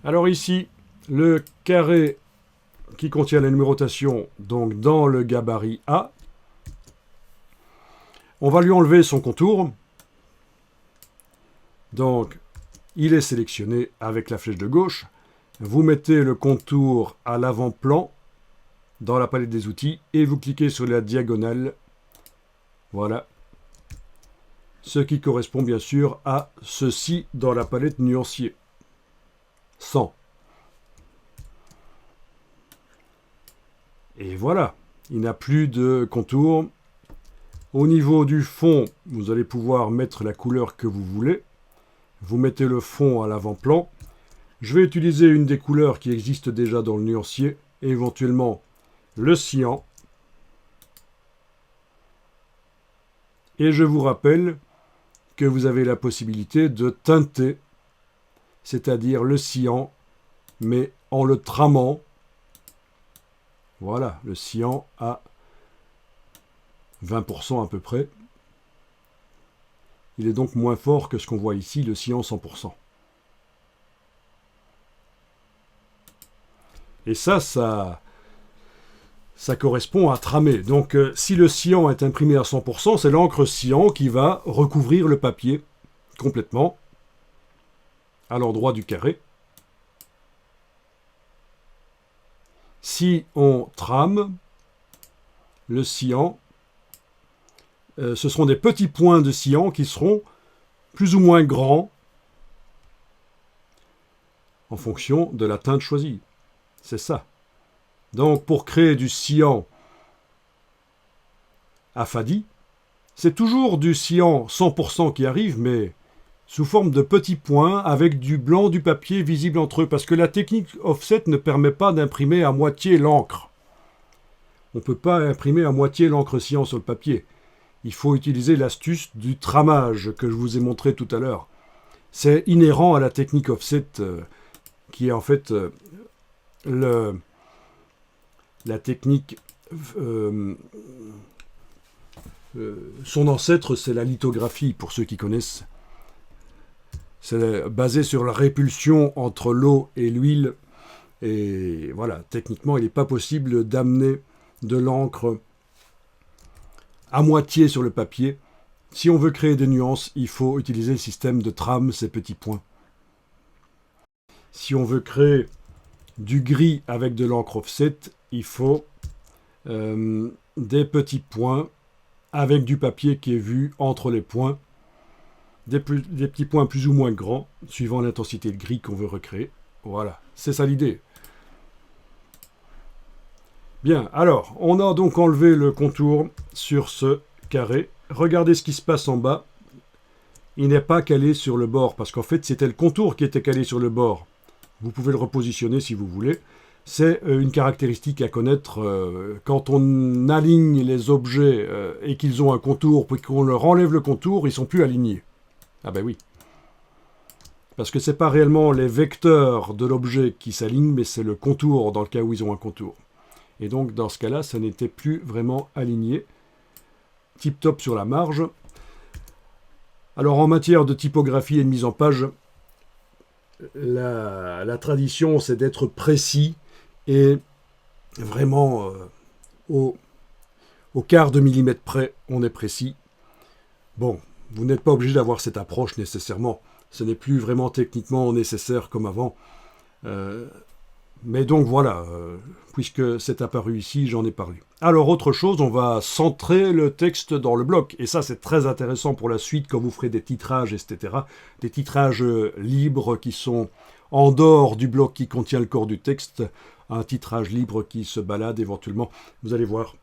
Alors ici, le carré qui contient la numérotation, donc dans le gabarit A, on va lui enlever son contour. Donc, il est sélectionné avec la flèche de gauche. Vous mettez le contour à l'avant-plan dans la palette des outils et vous cliquez sur la diagonale. Voilà. Ce qui correspond bien sûr à ceci dans la palette nuancier. 100. Et voilà, il n'a plus de contour. Au niveau du fond, vous allez pouvoir mettre la couleur que vous voulez. Vous mettez le fond à l'avant-plan. Je vais utiliser une des couleurs qui existent déjà dans le nuancier, et éventuellement le cyan. Et je vous rappelle que vous avez la possibilité de teinter, c'est-à-dire le cyan, mais en le tramant. Voilà, le cyan à 20% à peu près. Il est donc moins fort que ce qu'on voit ici, le cyan 100%. Et ça correspond à tramer. Donc si le cyan est imprimé à 100%, c'est l'encre cyan qui va recouvrir le papier complètement à l'endroit du carré. Si on trame le cyan, ce seront des petits points de cyan qui seront plus ou moins grands en fonction de la teinte choisie. C'est ça. Donc pour créer du cyan affadi, c'est toujours du cyan 100% qui arrive, mais sous forme de petits points avec du blanc du papier visible entre eux, parce que la technique offset ne permet pas d'imprimer à moitié l'encre. On ne peut pas imprimer à moitié l'encre cyan sur le papier. Il faut utiliser l'astuce du tramage que je vous ai montré tout à l'heure. C'est inhérent à la technique offset qui est en fait la technique... son ancêtre, c'est la lithographie, pour ceux qui connaissent. C'est basé sur la répulsion entre l'eau et l'huile. Et voilà, techniquement, il n'est pas possible d'amener de l'encre à moitié sur le papier. Si on veut créer des nuances, il faut utiliser le système de trame, ces petits points. Si on veut créer du gris avec de l'encre offset, il faut des petits points avec du papier qui est vu entre les points, des petits points plus ou moins grands, suivant l'intensité de gris qu'on veut recréer. Voilà, c'est ça l'idée. Bien, alors, on a donc enlevé le contour sur ce carré. Regardez ce qui se passe en bas. Il n'est pas calé sur le bord, parce qu'en fait, c'était le contour qui était calé sur le bord. Vous pouvez le repositionner si vous voulez. C'est une caractéristique à connaître quand on aligne les objets et qu'ils ont un contour, puis qu'on leur enlève le contour, ils ne sont plus alignés. Ah ben oui. Parce que ce n'est pas réellement les vecteurs de l'objet qui s'alignent, mais c'est le contour dans le cas où ils ont un contour. Et donc, dans ce cas-là, ça n'était plus vraiment aligné. Tip-top sur la marge. Alors, en matière de typographie et de mise en page, la tradition, c'est d'être précis et vraiment au quart de millimètre près, on est précis. Bon, vous n'êtes pas obligé d'avoir cette approche nécessairement. Ce n'est plus vraiment techniquement nécessaire comme avant. Mais donc voilà, puisque c'est apparu ici, j'en ai parlé. Alors autre chose, on va centrer le texte dans le bloc. Et ça, c'est très intéressant pour la suite quand vous ferez des titrages, etc. Des titrages libres qui sont en dehors du bloc qui contient le corps du texte. Un titrage libre qui se balade éventuellement. Vous allez voir,